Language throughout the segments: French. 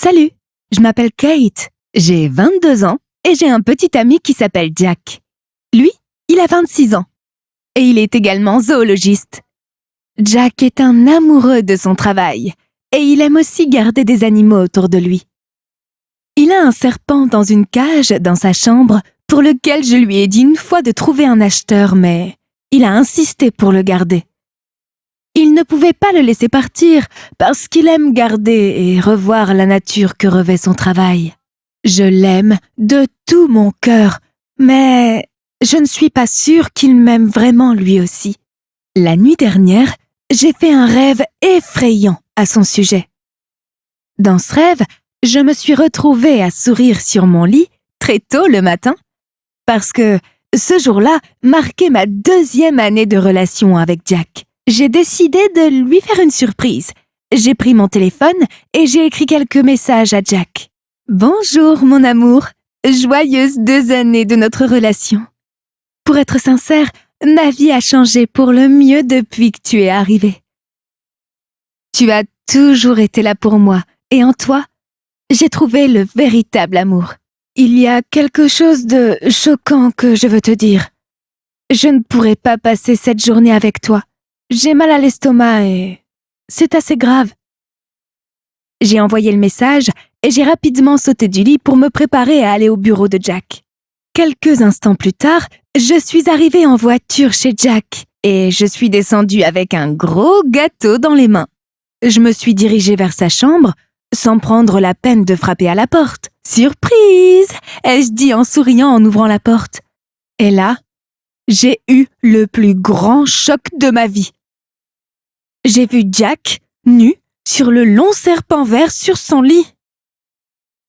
Salut, je m'appelle Kate, j'ai 22 ans et j'ai un petit ami qui s'appelle Jack. Lui, il a 26 ans et il est également zoologiste. Jack est un amoureux de son travail et il aime aussi garder des animaux autour de lui. Il a un serpent dans une cage dans sa chambre pour lequel je lui ai dit une fois de trouver un acheteur, mais il a insisté pour le garder. Il ne pouvait pas le laisser partir parce qu'il aime garder et revoir la nature que revêt son travail. Je l'aime de tout mon cœur, mais je ne suis pas sûre qu'il m'aime vraiment lui aussi. La nuit dernière, j'ai fait un rêve effrayant à son sujet. Dans ce rêve, je me suis retrouvée à sourire sur mon lit très tôt le matin parce que ce jour-là marquait ma 2e année de relation avec Jack. J'ai décidé de lui faire une surprise. J'ai pris mon téléphone et j'ai écrit quelques messages à Jack. « Bonjour mon amour, joyeuses 2 années de notre relation. Pour être sincère, ma vie a changé pour le mieux depuis que tu es arrivé. Tu as toujours été là pour moi et en toi, j'ai trouvé le véritable amour. Il y a quelque chose de choquant que je veux te dire. Je ne pourrai pas passer cette journée avec toi. J'ai mal à l'estomac et c'est assez grave. » J'ai envoyé le message et j'ai rapidement sauté du lit pour me préparer à aller au bureau de Jack. Quelques instants plus tard, je suis arrivée en voiture chez Jack et je suis descendue avec un gros gâteau dans les mains. Je me suis dirigée vers sa chambre sans prendre la peine de frapper à la porte. « Surprise !» ai-je dit en souriant en ouvrant la porte. Et là, j'ai eu le plus grand choc de ma vie. J'ai vu Jack, nu, sur le long serpent vert sur son lit.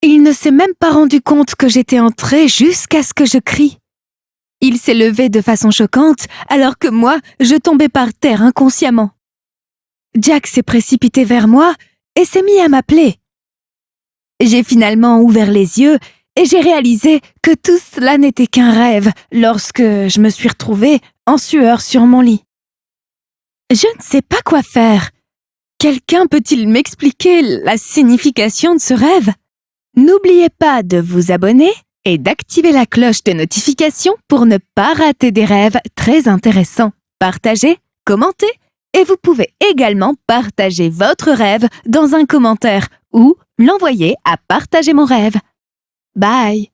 Il ne s'est même pas rendu compte que j'étais entrée jusqu'à ce que je crie. Il s'est levé de façon choquante alors que moi, je tombais par terre inconsciemment. Jack s'est précipité vers moi et s'est mis à m'appeler. J'ai finalement ouvert les yeux et j'ai réalisé que tout cela n'était qu'un rêve lorsque je me suis retrouvée en sueur sur mon lit. Je ne sais pas quoi faire. Quelqu'un peut-il m'expliquer la signification de ce rêve? N'oubliez pas de vous abonner et d'activer la cloche de notification pour ne pas rater des rêves très intéressants. Partagez, commentez et vous pouvez également partager votre rêve dans un commentaire ou l'envoyer à partager mon rêve. Bye!